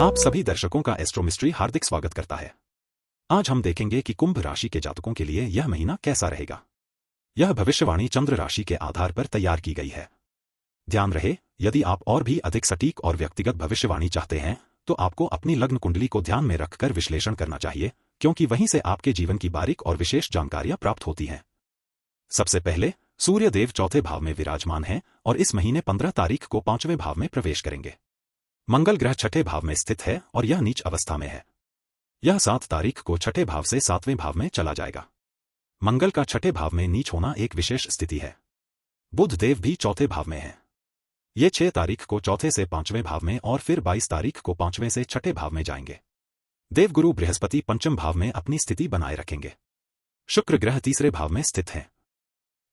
आप सभी दर्शकों का एस्ट्रोमिस्ट्री हार्दिक स्वागत करता है। आज हम देखेंगे कि कुंभ राशि के जातकों के लिए यह महीना कैसा रहेगा। यह भविष्यवाणी चंद्र राशि के आधार पर तैयार की गई है। ध्यान रहे, यदि आप और भी अधिक सटीक और व्यक्तिगत भविष्यवाणी चाहते हैं तो आपको अपनी लग्न कुंडली को ध्यान में रखकर विश्लेषण करना चाहिए, क्योंकि वहीं से आपके जीवन की बारीक और विशेष जानकारियां प्राप्त होती हैं। सबसे पहले सूर्य देव चौथे भाव में विराजमान हैं और इस महीने 15 तारीख को 5वें भाव में प्रवेश करेंगे। मंगल ग्रह छठे भाव में स्थित है और यह नीच अवस्था में है। यह 7 तारीख को छठे भाव से 7वें भाव में चला जाएगा। मंगल का छठे भाव में नीच होना एक विशेष स्थिति है। बुध देव भी चौथे भाव में है। ये 6 तारीख को चौथे से 5वें भाव में और फिर 22 तारीख को 5वें से छठे भाव में जाएंगे। देवगुरु बृहस्पति पंचम भाव में अपनी स्थिति बनाए रखेंगे। शुक्र ग्रह तीसरे भाव में स्थित है।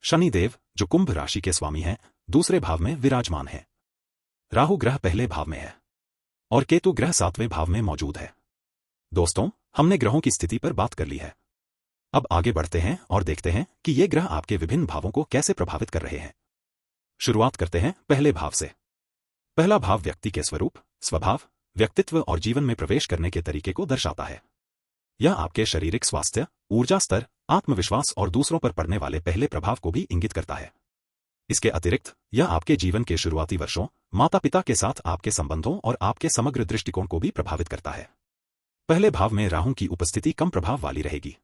शनि देव, जो कुंभ राशि के स्वामी हैं, दूसरे भाव में विराजमान है। राहु ग्रह पहले भाव में है और केतु ग्रह 7वें भाव में मौजूद है। दोस्तों, हमने ग्रहों की स्थिति पर बात कर ली है। अब आगे बढ़ते हैं और देखते हैं कि ये ग्रह आपके विभिन्न भावों को कैसे प्रभावित कर रहे हैं। शुरुआत करते हैं पहले भाव से। पहला भाव व्यक्ति के स्वरूप, स्वभाव, व्यक्तित्व और जीवन में प्रवेश करने के तरीके को दर्शाता है। यह आपके शारीरिक स्वास्थ्य, ऊर्जा स्तर, आत्मविश्वास और दूसरों पर पड़ने वाले पहले प्रभाव को भी इंगित करता है। इसके अतिरिक्त यह आपके जीवन के शुरुआती वर्षों, माता पिता के साथ आपके संबंधों और आपके समग्र दृष्टिकोण को भी प्रभावित करता है। पहले भाव में राहु की उपस्थिति कम प्रभाव वाली रहेगी।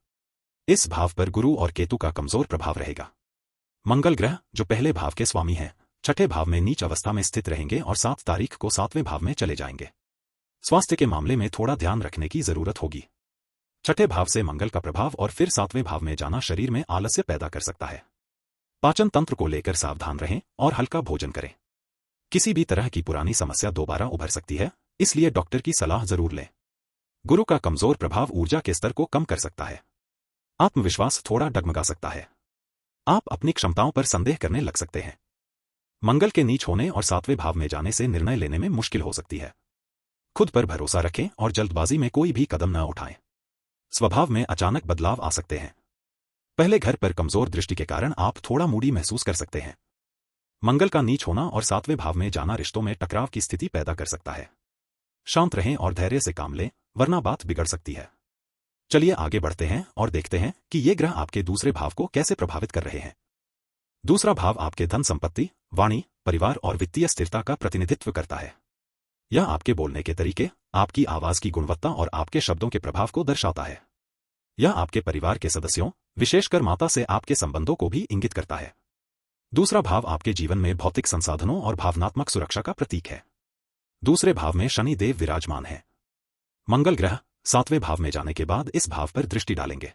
इस भाव पर गुरु और केतु का कमजोर प्रभाव रहेगा। मंगल ग्रह, जो पहले भाव के स्वामी हैं, छठे भाव में नीच अवस्था में स्थित रहेंगे और 7 तारीख को 7वें भाव में चले जाएंगे। स्वास्थ्य के मामले में थोड़ा ध्यान रखने की जरूरत होगी। छठे भाव से मंगल का प्रभाव और फिर 7वें भाव में जाना शरीर में आलस्य पैदा कर सकता है। पाचन तंत्र को लेकर सावधान रहें और हल्का भोजन करें। किसी भी तरह की पुरानी समस्या दोबारा उभर सकती है, इसलिए डॉक्टर की सलाह जरूर लें। गुरु का कमजोर प्रभाव ऊर्जा के स्तर को कम कर सकता है। आत्मविश्वास थोड़ा डगमगा सकता है। आप अपनी क्षमताओं पर संदेह करने लग सकते हैं। मंगल के नीच होने और 7वें भाव में जाने से निर्णय लेने में मुश्किल हो सकती है। खुद पर भरोसा रखें और जल्दबाजी में कोई भी कदम न उठाएं। स्वभाव में अचानक बदलाव आ सकते हैं। पहले घर पर कमजोर दृष्टि के कारण आप थोड़ा मूडी महसूस कर सकते हैं। मंगल का नीच होना और 7वें भाव में जाना रिश्तों में टकराव की स्थिति पैदा कर सकता है। शांत रहें और धैर्य से काम लें, वरना बात बिगड़ सकती है। चलिए आगे बढ़ते हैं और देखते हैं कि ये ग्रह आपके दूसरे भाव को कैसे प्रभावित कर रहे हैं। दूसरा भाव आपके धन संपत्ति, वाणी, परिवार और वित्तीय स्थिरता का प्रतिनिधित्व करता है। यह आपके बोलने के तरीके, आपकी आवाज की गुणवत्ता और आपके शब्दों के प्रभाव को दर्शाता है। यह आपके परिवार के सदस्यों, विशेषकर माता से आपके संबंधों को भी इंगित करता है। दूसरा भाव आपके जीवन में भौतिक संसाधनों और भावनात्मक सुरक्षा का प्रतीक है। दूसरे भाव में शनि देव विराजमान है। मंगल ग्रह 7वें भाव में जाने के बाद इस भाव पर दृष्टि डालेंगे।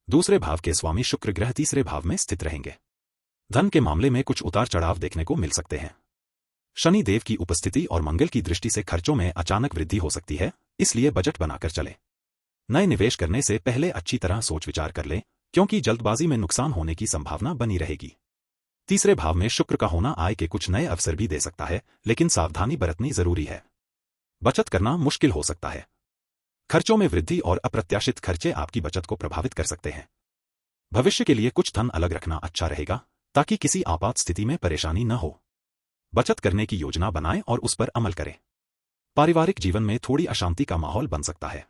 दूसरे भाव के स्वामी शुक्र ग्रह तीसरे भाव में स्थित रहेंगे। धन के मामले में कुछ उतार चढ़ाव देखने को मिल सकते हैं। शनि देव की उपस्थिति और मंगल की दृष्टि से खर्चों में अचानक वृद्धि हो सकती है, इसलिए बजट बनाकर चलें। नए निवेश करने से पहले अच्छी तरह सोच विचार कर लें, क्योंकि जल्दबाजी में नुकसान होने की संभावना बनी रहेगी। तीसरे भाव में शुक्र का होना आय के कुछ नए अवसर भी दे सकता है, लेकिन सावधानी बरतनी जरूरी है। बचत करना मुश्किल हो सकता है। खर्चों में वृद्धि और अप्रत्याशित खर्चे आपकी बचत को प्रभावित कर सकते हैं। भविष्य के लिए कुछ धन अलग रखना अच्छा रहेगा, ताकि किसी आपात स्थिति में परेशानी न हो। बचत करने की योजना बनाएं और उस पर अमल करें। पारिवारिक जीवन में थोड़ी अशांति का माहौल बन सकता है।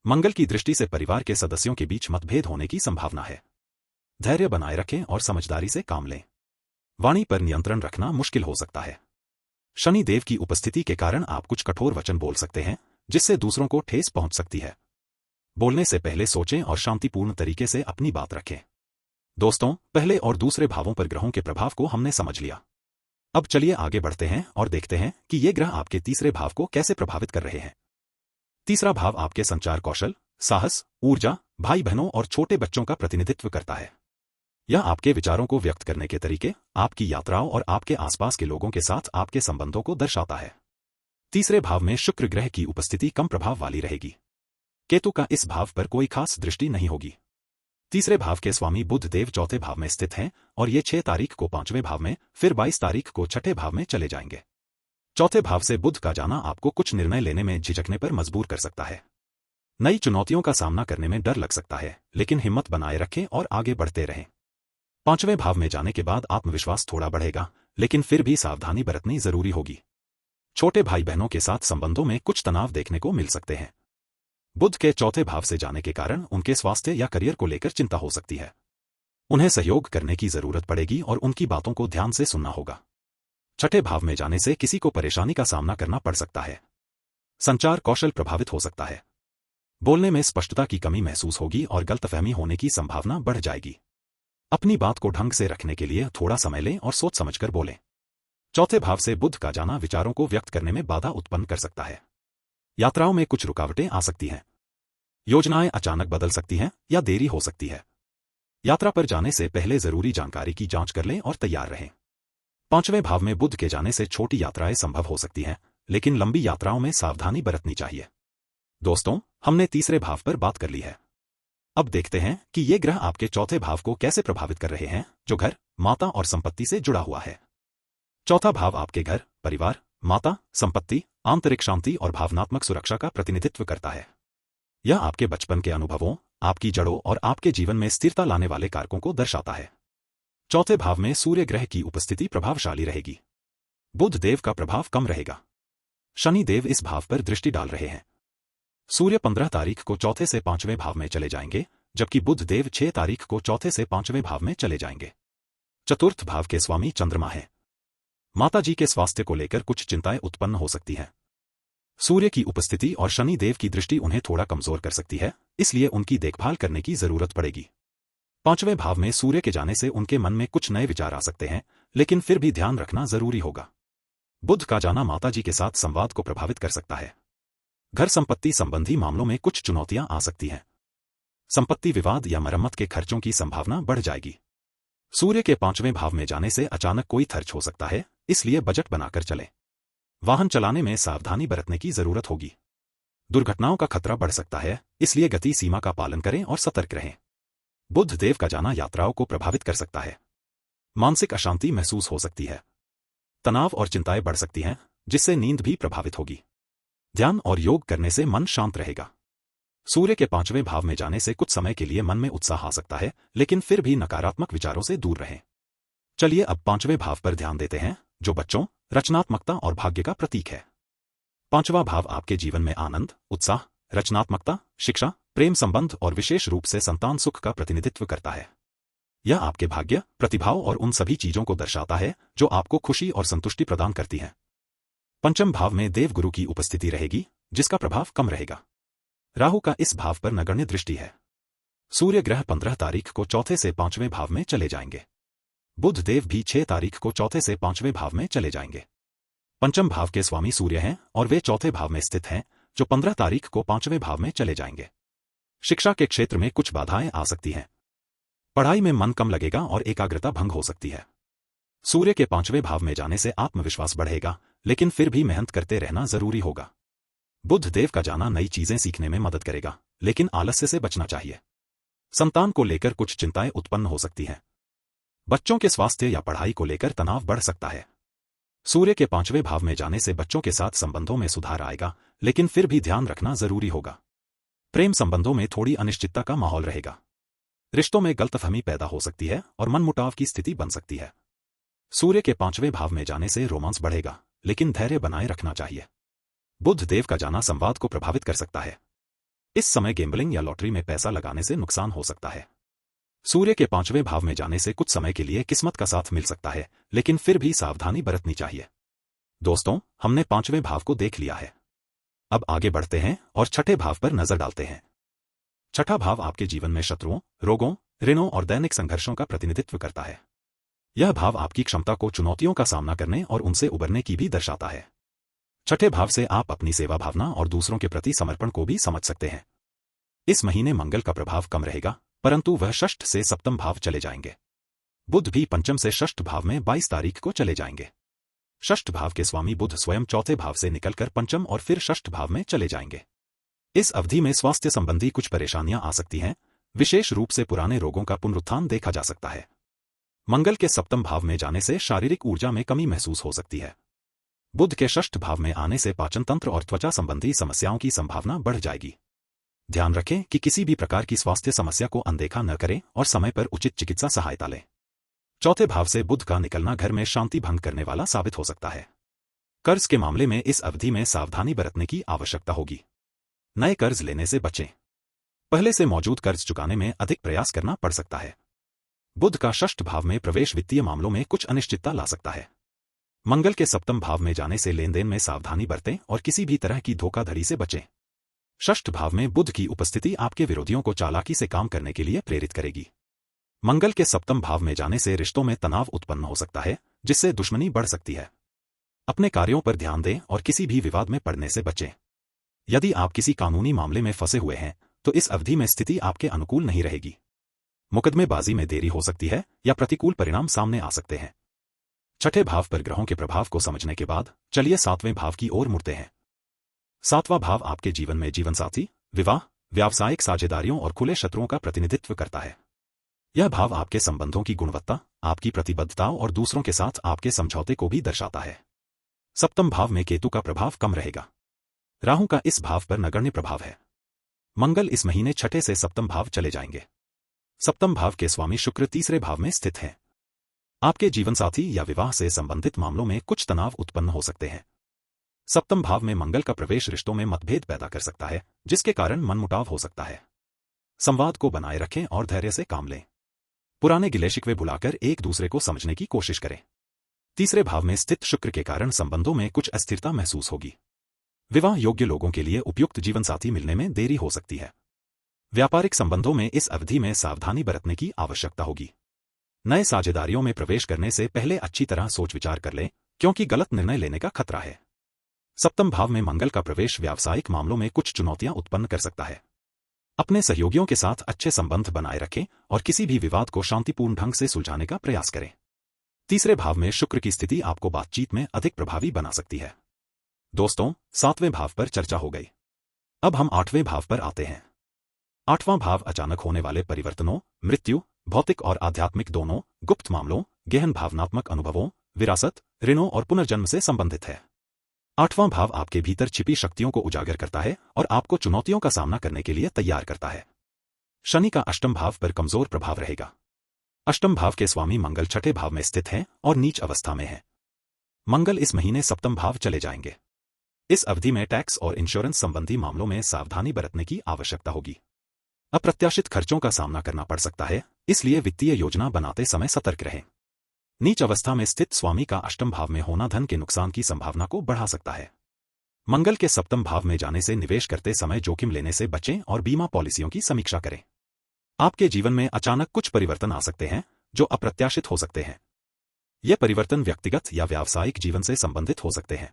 मंगल की दृष्टि से परिवार के सदस्यों के बीच मतभेद होने की संभावना है। धैर्य बनाए रखें और समझदारी से काम लें। वाणी पर नियंत्रण रखना मुश्किल हो सकता है। शनि देव की उपस्थिति के कारण आप कुछ कठोर वचन बोल सकते हैं, जिससे दूसरों को ठेस पहुंच सकती है। बोलने से पहले सोचें और शांतिपूर्ण तरीके से अपनी बात रखें। दोस्तों, पहले और दूसरे भावों पर ग्रहों के प्रभाव को हमने समझ लिया। अब चलिए आगे बढ़ते हैं और देखते हैं कि ये ग्रह आपके तीसरे भाव को कैसे प्रभावित कर रहे हैं। तीसरा भाव आपके संचार कौशल, साहस, ऊर्जा, भाई बहनों और छोटे बच्चों का प्रतिनिधित्व करता है। यह आपके विचारों को व्यक्त करने के तरीके, आपकी यात्राओं और आपके आसपास के लोगों के साथ आपके संबंधों को दर्शाता है। तीसरे भाव में शुक्र ग्रह की उपस्थिति कम प्रभाव वाली रहेगी। केतु का इस भाव पर कोई खास दृष्टि नहीं होगी। तीसरे भाव के स्वामी बुध देव चौथे भाव में स्थित हैं और ये 6 तारीख को 5वें भाव में, फिर 22 तारीख को छठे भाव में चले जाएंगे। चौथे भाव से बुध का जाना आपको कुछ निर्णय लेने में झिझकने पर मजबूर कर सकता है। नई चुनौतियों का सामना करने में डर लग सकता है, लेकिन हिम्मत बनाए रखें और आगे बढ़ते रहें। 5वें भाव में जाने के बाद आत्मविश्वास थोड़ा बढ़ेगा, लेकिन फिर भी सावधानी बरतनी जरूरी होगी। छोटे भाई बहनों के साथ संबंधों में कुछ तनाव देखने को मिल सकते हैं। बुध के चौथे भाव से जाने के कारण उनके स्वास्थ्य या करियर को लेकर चिंता हो सकती है। उन्हें सहयोग करने की जरूरत पड़ेगी और उनकी बातों को ध्यान से सुनना होगा। छठे भाव में जाने से किसी को परेशानी का सामना करना पड़ सकता है। संचार कौशल प्रभावित हो सकता है। बोलने में स्पष्टता की कमी महसूस होगी और गलतफहमी होने की संभावना बढ़ जाएगी। अपनी बात को ढंग से रखने के लिए थोड़ा समय लें और सोच समझकर बोलें। चौथे भाव से बुध का जाना विचारों को व्यक्त करने में बाधा उत्पन्न कर सकता है। यात्राओं में कुछ रुकावटें आ सकती हैं। योजनाएं अचानक बदल सकती हैं या देरी हो सकती है। यात्रा पर जाने से पहले जरूरी जानकारी की जांच कर लें और तैयार रहें। पांचवें भाव में बुध के जाने से छोटी यात्राएं संभव हो सकती हैं, लेकिन लंबी यात्राओं में सावधानी बरतनी चाहिए। दोस्तों, हमने तीसरे भाव पर बात कर ली है। अब देखते हैं कि ये ग्रह आपके चौथे भाव को कैसे प्रभावित कर रहे हैं, जो घर, माता और संपत्ति से जुड़ा हुआ है। चौथा भाव आपके घर, परिवार, माता, संपत्ति, आंतरिक शांति और भावनात्मक सुरक्षा का प्रतिनिधित्व करता है। यह आपके बचपन के अनुभवों, आपकी जड़ों और आपके जीवन में स्थिरता लाने वाले कारकों को दर्शाता है। चौथे भाव में सूर्य ग्रह की उपस्थिति प्रभावशाली रहेगी। बुध देव का प्रभाव कम रहेगा। शनि देव इस भाव पर दृष्टि डाल रहे हैं। सूर्य 15 तारीख को चौथे से पांचवें भाव में चले जाएंगे, जबकि बुध देव 6 तारीख को चौथे से पांचवें भाव में चले जाएंगे। चतुर्थ भाव के स्वामी चंद्रमा हैं। माताजी के स्वास्थ्य को लेकर कुछ चिंताएं उत्पन्न हो सकती हैं। सूर्य की उपस्थिति और शनि देव की दृष्टि उन्हें थोड़ा कमजोर कर सकती है, इसलिए उनकी देखभाल करने की जरूरत पड़ेगी। पांचवें भाव में सूर्य के जाने से उनके मन में कुछ नए विचार आ सकते हैं, लेकिन फिर भी ध्यान रखना जरूरी होगा। बुध का जाना माताजी के साथ संवाद को प्रभावित कर सकता है। घर संपत्ति संबंधी मामलों में कुछ चुनौतियां आ सकती हैं। संपत्ति विवाद या मरम्मत के खर्चों की संभावना बढ़ जाएगी। सूर्य के पांचवें भाव में जाने से अचानक कोई खर्च हो सकता है, इसलिए बजट बनाकर चलें। वाहन चलाने में सावधानी बरतने की जरूरत होगी। दुर्घटनाओं का खतरा बढ़ सकता है, इसलिए गति सीमा का पालन करें और सतर्क रहें। बुध देव का जाना यात्राओं को प्रभावित कर सकता है। मानसिक अशांति महसूस हो सकती है। तनाव और चिंताएं बढ़ सकती हैं, जिससे नींद भी प्रभावित होगी। ध्यान और योग करने से मन शांत रहेगा। सूर्य के पांचवें भाव में जाने से कुछ समय के लिए मन में उत्साह आ सकता है, लेकिन फिर भी नकारात्मक विचारों से दूर रहें। चलिए अब पांचवें भाव पर ध्यान देते हैं, जो बच्चों, रचनात्मकता और भाग्य का प्रतीक है। पांचवा भाव आपके जीवन में आनंद, उत्साह, रचनात्मकता, शिक्षा, प्रेम संबंध और विशेष रूप से संतान सुख का प्रतिनिधित्व करता है। यह आपके भाग्य, प्रतिभाओं और उन सभी चीजों को दर्शाता है जो आपको खुशी और संतुष्टि प्रदान करती हैं। पंचम भाव में देवगुरु की उपस्थिति रहेगी, जिसका प्रभाव कम रहेगा। राहु का इस भाव पर नगण्य दृष्टि है। सूर्य ग्रह 15 तारीख को चौथे से पांचवें भाव में चले जाएंगे। बुध देव भी 6 तारीख को चौथे से पांचवें भाव में चले जाएंगे। पंचम भाव के स्वामी सूर्य हैं और वे चौथे भाव में स्थित हैं, जो 15 तारीख को पांचवें भाव में चले जाएंगे। शिक्षा के क्षेत्र में कुछ बाधाएं आ सकती हैं। पढ़ाई में मन कम लगेगा और एकाग्रता भंग हो सकती है। सूर्य के पांचवें भाव में जाने से आत्मविश्वास बढ़ेगा, लेकिन फिर भी मेहनत करते रहना जरूरी होगा। बुध देव का जाना नई चीजें सीखने में मदद करेगा, लेकिन आलस्य से बचना चाहिए। संतान को लेकर कुछ चिंताएं उत्पन्न हो सकती हैं। बच्चों के स्वास्थ्य या पढ़ाई को लेकर तनाव बढ़ सकता है। सूर्य के पांचवें भाव में जाने से बच्चों के साथ संबंधों में सुधार आएगा, लेकिन फिर भी ध्यान रखना जरूरी होगा। प्रेम संबंधों में थोड़ी अनिश्चितता का माहौल रहेगा। रिश्तों में गलतफहमी पैदा हो सकती है और मनमुटाव की स्थिति बन सकती है। सूर्य के पांचवें भाव में जाने से रोमांस बढ़ेगा, लेकिन धैर्य बनाए रखना चाहिए। बुध देव का जाना संवाद को प्रभावित कर सकता है। इस समय गैम्बलिंग या लॉटरी में पैसा लगाने से नुकसान हो सकता है। सूर्य के पांचवें भाव में जाने से कुछ समय के लिए किस्मत का साथ मिल सकता है, लेकिन फिर भी सावधानी बरतनी चाहिए। दोस्तों, हमने पांचवें भाव को देख लिया है। अब आगे बढ़ते हैं और छठे भाव पर नजर डालते हैं। छठा भाव आपके जीवन में शत्रुओं, रोगों, ऋणों और दैनिक संघर्षों का प्रतिनिधित्व करता है। यह भाव आपकी क्षमता को चुनौतियों का सामना करने और उनसे उबरने की भी दर्शाता है। छठे भाव से आप अपनी सेवा भावना और दूसरों के प्रति समर्पण को भी समझ सकते हैं। इस महीने मंगल का प्रभाव कम रहेगा, परंतु वह षष्ठ से सप्तम भाव चले जाएंगे। बुध भी पंचम से षष्ठ भाव में 22 तारीख को चले जाएंगे। षष्ठ भाव के स्वामी बुध स्वयं चौथे भाव से निकलकर पंचम और फिर षष्ठ भाव में चले जाएंगे। इस अवधि में स्वास्थ्य संबंधी कुछ परेशानियां आ सकती हैं, विशेष रूप से पुराने रोगों का पुनरुत्थान देखा जा सकता है। मंगल के सप्तम भाव में जाने से शारीरिक ऊर्जा में कमी महसूस हो सकती है। बुध के षष्ठ भाव में आने से पाचन तंत्र और त्वचा संबंधी समस्याओं की संभावना बढ़ जाएगी। ध्यान रखें कि किसी भी प्रकार की स्वास्थ्य समस्या को अनदेखा न करें और समय पर उचित चिकित्सा सहायता लें। चौथे भाव से बुध का निकलना घर में शांति भंग करने वाला साबित हो सकता है। कर्ज के मामले में इस अवधि में सावधानी बरतने की आवश्यकता होगी। नए कर्ज लेने से बचें। पहले से मौजूद कर्ज चुकाने में अधिक प्रयास करना पड़ सकता है। बुध का षष्ठ भाव में प्रवेश वित्तीय मामलों में कुछ अनिश्चितता ला सकता है। मंगल के सप्तम भाव में जाने से लेनदेन में सावधानी बरतें और किसी भी तरह की धोखाधड़ी से बचें। षष्ठ भाव में बुध की उपस्थिति आपके विरोधियों को चालाकी से काम करने के लिए प्रेरित करेगी। मंगल के सप्तम भाव में जाने से रिश्तों में तनाव उत्पन्न हो सकता है, जिससे दुश्मनी बढ़ सकती है। अपने कार्यों पर ध्यान दें और किसी भी विवाद में पड़ने से बचें। यदि आप किसी कानूनी मामले में फंसे हुए हैं तो इस अवधि में स्थिति आपके अनुकूल नहीं रहेगी। मुकदमेबाजी में देरी हो सकती है या प्रतिकूल परिणाम सामने आ सकते हैं। छठे भाव पर ग्रहों के प्रभाव को समझने के बाद चलिए सातवें भाव की ओर मुड़ते हैं। सातवां भाव आपके जीवन में जीवनसाथी, विवाह, व्यावसायिक साझेदारियों और खुले शत्रुओं का प्रतिनिधित्व करता है। यह भाव आपके संबंधों की गुणवत्ता, आपकी प्रतिबद्धताओं और दूसरों के साथ आपके समझौते को भी दर्शाता है। सप्तम भाव में केतु का प्रभाव कम रहेगा। राहु का इस भाव पर नगण्य प्रभाव है। मंगल इस महीने छठे से सप्तम भाव चले जाएंगे। सप्तम भाव के स्वामी शुक्र तीसरे भाव में स्थित हैं। आपके जीवनसाथी या विवाह से संबंधित मामलों में कुछ तनाव उत्पन्न हो सकते हैं। सप्तम भाव में मंगल का प्रवेश रिश्तों में मतभेद पैदा कर सकता है, जिसके कारण मनमुटाव हो सकता है। संवाद को बनाए रखें और धैर्य से काम लें। पुराने गिले शिकवे भुलाकर एक दूसरे को समझने की कोशिश करें। तीसरे भाव में स्थित शुक्र के कारण संबंधों में कुछ अस्थिरता महसूस होगी। विवाह योग्य लोगों के लिए उपयुक्त जीवनसाथी मिलने में देरी हो सकती है। व्यापारिक संबंधों में इस अवधि में सावधानी बरतने की आवश्यकता होगी। नए साझेदारियों में प्रवेश करने से पहले अच्छी तरह सोच विचार कर लें, क्योंकि गलत निर्णय लेने का खतरा है। सप्तम भाव में मंगल का प्रवेश व्यावसायिक मामलों में कुछ चुनौतियां उत्पन्न कर सकता है। अपने सहयोगियों के साथ अच्छे संबंध बनाए रखें और किसी भी विवाद को शांतिपूर्ण ढंग से सुलझाने का प्रयास करें। तीसरे भाव में शुक्र की स्थिति आपको बातचीत में अधिक प्रभावी बना सकती है। दोस्तों, सातवें भाव पर चर्चा हो गई। अब हम आठवें भाव पर आते हैं। आठवां भाव अचानक होने वाले परिवर्तनों, मृत्यु, भौतिक और आध्यात्मिक दोनों, गुप्त मामलों, गहन भावनात्मक अनुभवों, विरासत, ऋणों और पुनर्जन्म से संबंधित है। आठवां भाव आपके भीतर छिपी शक्तियों को उजागर करता है और आपको चुनौतियों का सामना करने के लिए तैयार करता है। शनि का अष्टम भाव पर कमजोर प्रभाव रहेगा। अष्टम भाव के स्वामी मंगल छठे भाव में स्थित हैं और नीच अवस्था में हैं। मंगल इस महीने सप्तम भाव चले जाएंगे। इस अवधि में टैक्स और इंश्योरेंस संबंधी मामलों में सावधानी बरतने की आवश्यकता होगी। अप्रत्याशित खर्चों का सामना करना पड़ सकता है, इसलिए वित्तीय योजना बनाते समय सतर्क रहें। नीच अवस्था में स्थित स्वामी का अष्टम भाव में होना धन के नुकसान की संभावना को बढ़ा सकता है। मंगल के सप्तम भाव में जाने से निवेश करते समय जोखिम लेने से बचें और बीमा पॉलिसियों की समीक्षा करें। आपके जीवन में अचानक कुछ परिवर्तन आ सकते हैं जो अप्रत्याशित हो सकते हैं। ये परिवर्तन व्यक्तिगत या व्यावसायिक जीवन से संबंधित हो सकते हैं।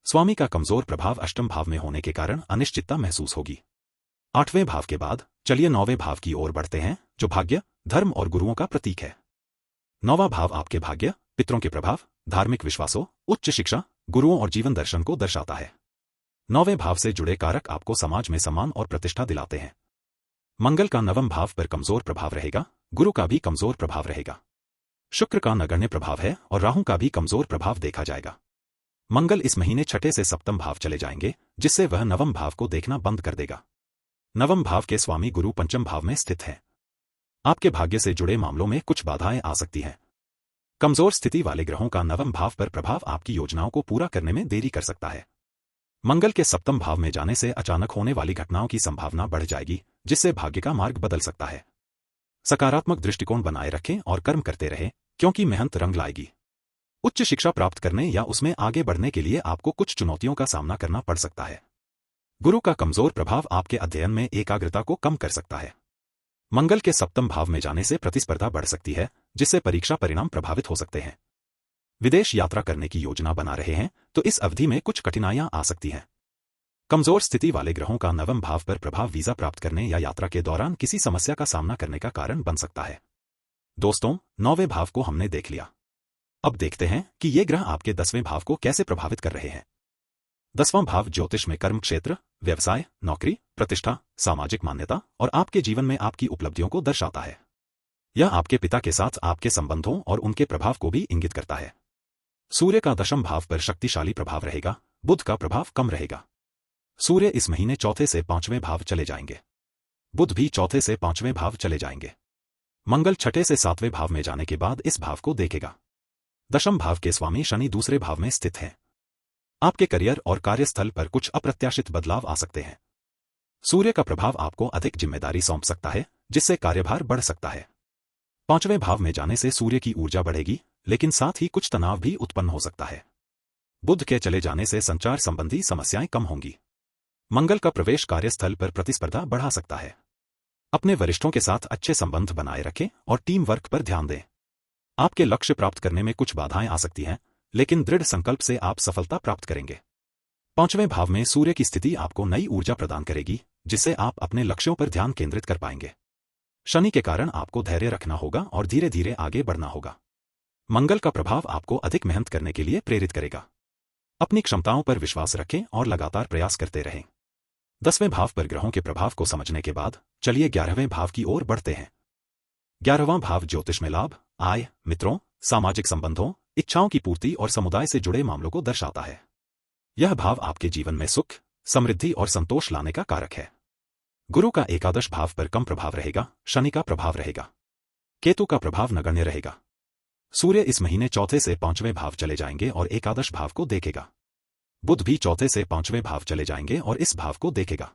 स्वामी का कमजोर प्रभाव अष्टम भाव में होने के कारण अनिश्चितता महसूस होगी। आठवें भाव के बाद चलिए नौवें भाव की ओर बढ़ते हैं, जो भाग्य, धर्म और गुरुओं का प्रतीक है। नौवां भाव आपके भाग्य, पितरों के प्रभाव, धार्मिक विश्वासों, उच्च शिक्षा, गुरुओं और जीवन दर्शन को दर्शाता है। नौवें भाव से जुड़े कारक आपको समाज में सम्मान और प्रतिष्ठा दिलाते हैं। मंगल का नवम भाव पर कमजोर प्रभाव रहेगा, गुरु का भी कमजोर प्रभाव रहेगा। शुक्र का नगण्य प्रभाव है और राहु का भी कमजोर प्रभाव देखा जाएगा। मंगल इस महीने छठे से सप्तम भाव चले जाएंगे, जिससे वह नवम भाव को देखना बंद कर देगा। नवम भाव के स्वामी गुरु पंचम भाव में स्थित हैं। आपके भाग्य से जुड़े मामलों में कुछ बाधाएं आ सकती हैं। कमजोर स्थिति वाले ग्रहों का नवम भाव पर प्रभाव आपकी योजनाओं को पूरा करने में देरी कर सकता है। मंगल के सप्तम भाव में जाने से अचानक होने वाली घटनाओं की संभावना बढ़ जाएगी, जिससे भाग्य का मार्ग बदल सकता है। सकारात्मक दृष्टिकोण बनाए रखें और कर्म करते रहें, क्योंकि मेहनत रंग लाएगी। उच्च शिक्षा प्राप्त करने या उसमें आगे बढ़ने के लिए आपको कुछ चुनौतियों का सामना करना पड़ सकता है। गुरु का कमजोर प्रभाव आपके अध्ययन में एकाग्रता को कम कर सकता है। मंगल के सप्तम भाव में जाने से प्रतिस्पर्धा बढ़ सकती है, जिससे परीक्षा परिणाम प्रभावित हो सकते हैं। विदेश यात्रा करने की योजना बना रहे हैं तो इस अवधि में कुछ कठिनाइयां आ सकती हैं। कमजोर स्थिति वाले ग्रहों का नवम भाव पर प्रभाव वीजा प्राप्त करने या यात्रा के दौरान किसी समस्या का सामना करने का कारण बन सकता है। दोस्तों, नौवें भाव को हमने देख लिया। अब देखते हैं कि ये ग्रह आपके 10वें भाव को कैसे प्रभावित कर रहे हैं। 10वां भाव ज्योतिष में कर्म क्षेत्र, व्यवसाय, नौकरी, प्रतिष्ठा, सामाजिक मान्यता और आपके जीवन में आपकी उपलब्धियों को दर्शाता है। यह आपके पिता के साथ आपके संबंधों और उनके प्रभाव को भी इंगित करता है। सूर्य का 10वें भाव पर शक्तिशाली प्रभाव रहेगा, बुध का प्रभाव कम रहेगा। सूर्य इस महीने चौथे से 5वें भाव चले जाएंगे। बुध भी चौथे से 5वें भाव चले जाएंगे। मंगल छठे से सातवें भाव में जाने के बाद इस भाव को देखेगा। दशम भाव के स्वामी शनि दूसरे भाव में स्थित है। आपके करियर और कार्यस्थल पर कुछ अप्रत्याशित बदलाव आ सकते हैं। सूर्य का प्रभाव आपको अधिक जिम्मेदारी सौंप सकता है, जिससे कार्यभार बढ़ सकता है। पांचवें भाव में जाने से सूर्य की ऊर्जा बढ़ेगी, लेकिन साथ ही कुछ तनाव भी उत्पन्न हो सकता है। बुध के चले जाने से संचार संबंधी समस्याएं कम होंगी। मंगल का प्रवेश कार्यस्थल पर प्रतिस्पर्धा बढ़ा सकता है। अपने वरिष्ठों के साथ अच्छे संबंध बनाए रखें और टीम वर्क पर ध्यान दें। आपके लक्ष्य प्राप्त करने में कुछ बाधाएं आ सकती हैं, लेकिन दृढ़ संकल्प से आप सफलता प्राप्त करेंगे। पांचवें भाव में सूर्य की स्थिति आपको नई ऊर्जा प्रदान करेगी, जिससे आप अपने लक्ष्यों पर ध्यान केंद्रित कर पाएंगे। शनि के कारण आपको धैर्य रखना होगा और धीरे धीरे आगे बढ़ना होगा। मंगल का प्रभाव आपको अधिक मेहनत करने के लिए प्रेरित करेगा। अपनी क्षमताओं पर विश्वास रखें और लगातार प्रयास करते रहें। 10वें भाव पर ग्रहों के प्रभाव को समझने के बाद चलिए 11वें भाव की ओर बढ़ते हैं। 11वां भाव ज्योतिष में लाभ, आय, मित्रों, सामाजिक संबंधों, इच्छाओं की पूर्ति और समुदाय से जुड़े मामलों को दर्शाता है। यह भाव आपके जीवन में सुख, समृद्धि और संतोष लाने का कारक है। गुरु का एकादश भाव पर कम प्रभाव रहेगा, शनि का प्रभाव रहेगा, केतु का प्रभाव नगण्य रहेगा। सूर्य इस महीने चौथे से पांचवें भाव चले जाएंगे और एकादश भाव को देखेगा। बुध भी चौथे से पांचवें भाव चले जाएंगे और इस भाव को देखेगा।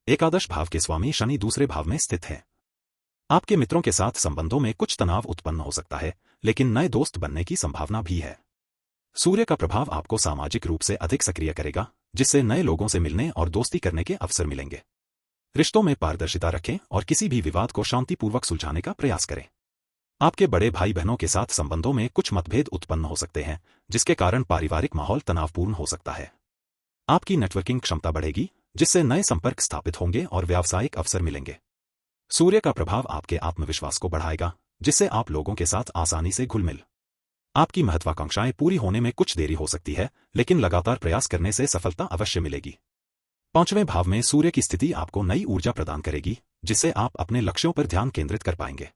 एकादश भाव के स्वामी शनि दूसरे भाव में स्थित है। आपके मित्रों के साथ संबंधों में कुछ तनाव उत्पन्न हो सकता है, लेकिन नए दोस्त बनने की संभावना भी है। सूर्य का प्रभाव आपको सामाजिक रूप से अधिक सक्रिय करेगा, जिससे नए लोगों से मिलने और दोस्ती करने के अवसर मिलेंगे। रिश्तों में पारदर्शिता रखें और किसी भी विवाद को शांतिपूर्वक सुलझाने का प्रयास करें। आपके बड़े भाई बहनों के साथ संबंधों में कुछ मतभेद उत्पन्न हो सकते हैं, जिसके कारण पारिवारिक माहौल तनावपूर्ण हो सकता है। आपकी नेटवर्किंग क्षमता बढ़ेगी, जिससे नए संपर्क स्थापित होंगे और व्यावसायिक अवसर मिलेंगे। सूर्य का प्रभाव आपके आत्मविश्वास को बढ़ाएगा, जिससे आप लोगों के साथ आसानी से घुल मिल। आपकी महत्वाकांक्षाएं पूरी होने में कुछ देरी हो सकती है, लेकिन लगातार प्रयास करने से सफलता अवश्य मिलेगी। पांचवें भाव में सूर्य की स्थिति आपको नई ऊर्जा प्रदान करेगी, जिससे आप अपने लक्ष्यों पर ध्यान केंद्रित कर पाएंगे।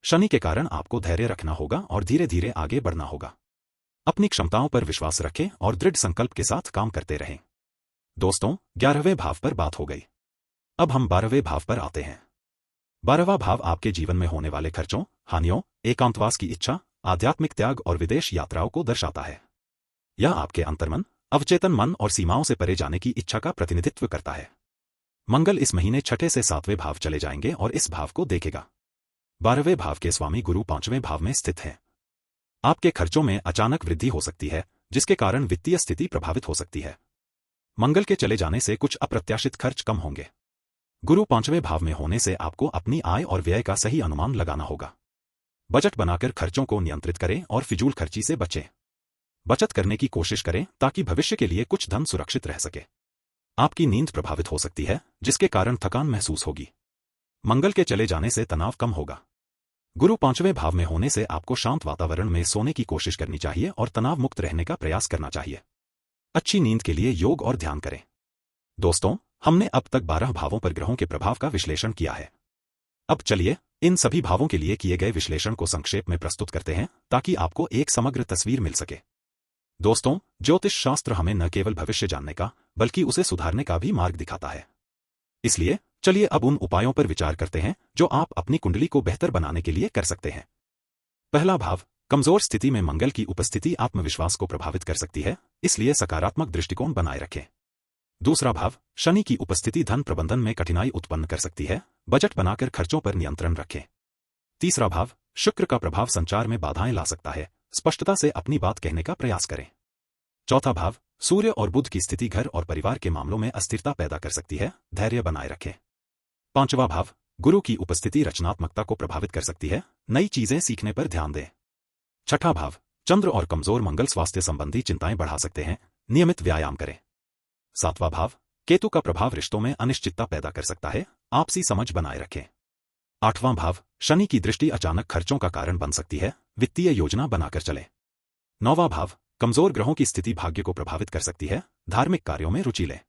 शनि के कारण आपको धैर्य रखना होगा और धीरे धीरे आगे बढ़ना होगा। अपनी क्षमताओं पर विश्वास रखें और दृढ़ संकल्प के साथ काम करते रहें। दोस्तों, 11वें भाव पर बात हो गई। अब हम 12वें भाव पर आते हैं। 12वां भाव आपके जीवन में होने वाले खर्चों, हानियों, एकांतवास की इच्छा, आध्यात्मिक त्याग और विदेश यात्राओं को दर्शाता है। यह आपके अंतर्मन, अवचेतन मन और सीमाओं से परे जाने की इच्छा का प्रतिनिधित्व करता है। मंगल इस महीने छठे से सातवें भाव चले जाएंगे और इस भाव को देखेगा। 12वें भाव के स्वामी गुरु पांचवें भाव में स्थित है। आपके खर्चों में अचानक वृद्धि हो सकती है, जिसके कारण वित्तीय स्थिति प्रभावित हो सकती है। मंगल के चले जाने से कुछ अप्रत्याशित खर्च कम होंगे। गुरु पांचवें भाव में होने से आपको अपनी आय और व्यय का सही अनुमान लगाना होगा। बजट बनाकर खर्चों को नियंत्रित करें और फिजूल खर्ची से बचें। बचत करने की कोशिश करें ताकि भविष्य के लिए कुछ धन सुरक्षित रह सके। आपकी नींद प्रभावित हो सकती है, जिसके कारण थकान महसूस होगी। मंगल के चले जाने से तनाव कम होगा। गुरु पांचवें भाव में होने से आपको शांत वातावरण में सोने की कोशिश करनी चाहिए और तनाव मुक्त रहने का प्रयास करना चाहिए। अच्छी नींद के लिए योग और ध्यान करें। दोस्तों, हमने अब तक 12 भावों पर ग्रहों के प्रभाव का विश्लेषण किया है। अब चलिए इन सभी भावों के लिए किए गए विश्लेषण को संक्षेप में प्रस्तुत करते हैं, ताकि आपको एक समग्र तस्वीर मिल सके। दोस्तों, ज्योतिष शास्त्र हमें न केवल भविष्य जानने का, बल्कि उसे सुधारने का भी मार्ग दिखाता है। इसलिए चलिए अब उन उपायों पर विचार करते हैं जो आप अपनी कुंडली को बेहतर बनाने के लिए कर सकते हैं। पहला भाव, कमजोर स्थिति में मंगल की उपस्थिति आत्मविश्वास को प्रभावित कर सकती है, इसलिए सकारात्मक दृष्टिकोण बनाए रखें। दूसरा भाव, शनि की उपस्थिति धन प्रबंधन में कठिनाई उत्पन्न कर सकती है, बजट बनाकर खर्चों पर नियंत्रण रखें। तीसरा भाव, शुक्र का प्रभाव संचार में बाधाएं ला सकता है, स्पष्टता से अपनी बात कहने का प्रयास करें। चौथा भाव, सूर्य और बुध की स्थिति घर और परिवार के मामलों में अस्थिरता पैदा कर सकती है, धैर्य बनाए रखें। पांचवा भाव, गुरु की उपस्थिति रचनात्मकता को प्रभावित कर सकती है, नई चीजें सीखने पर ध्यान दें। छठा भाव, चंद्र और कमजोर मंगल स्वास्थ्य संबंधी चिंताएं बढ़ा सकते हैं, नियमित व्यायाम करें। सातवां भाव, केतु का प्रभाव रिश्तों में अनिश्चितता पैदा कर सकता है, आपसी समझ बनाए रखें। आठवां भाव, शनि की दृष्टि अचानक खर्चों का कारण बन सकती है, वित्तीय योजना बनाकर चलें। नौवां भाव, कमजोर ग्रहों की स्थिति भाग्य को प्रभावित कर सकती है, धार्मिक कार्यों में रुचि लें।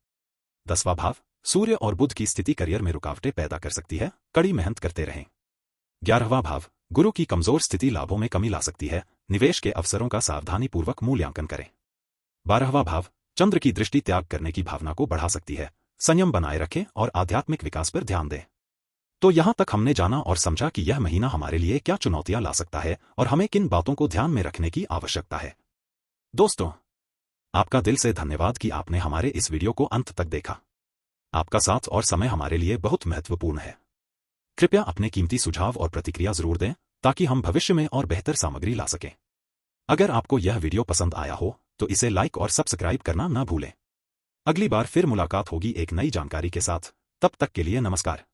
10वां भाव, सूर्य और बुध की स्थिति करियर में रुकावटें पैदा कर सकती है, कड़ी मेहनत करते रहें। 11वां भाव, गुरु की कमजोर स्थिति लाभों में कमी ला सकती है, निवेश के अवसरों का सावधानीपूर्वक मूल्यांकन करें। 12वां भाव, चंद्र की दृष्टि त्याग करने की भावना को बढ़ा सकती है, संयम बनाए रखें और आध्यात्मिक विकास पर ध्यान दें। तो यहाँ तक हमने जाना और समझा कि यह महीना हमारे लिए क्या चुनौतियां ला सकता है और हमें किन बातों को ध्यान में रखने की आवश्यकता है। दोस्तों, आपका दिल से धन्यवाद कि आपने हमारे इस वीडियो को अंत तक देखा। आपका साथ और समय हमारे लिए बहुत महत्वपूर्ण है। कृपया अपने कीमती सुझाव और प्रतिक्रिया जरूर दें ताकि हम भविष्य में और बेहतर सामग्री ला सकें। अगर आपको यह वीडियो पसंद आया हो तो इसे लाइक और सब्सक्राइब करना ना भूलें। अगली बार फिर मुलाकात होगी एक नई जानकारी के साथ। तब तक के लिए नमस्कार।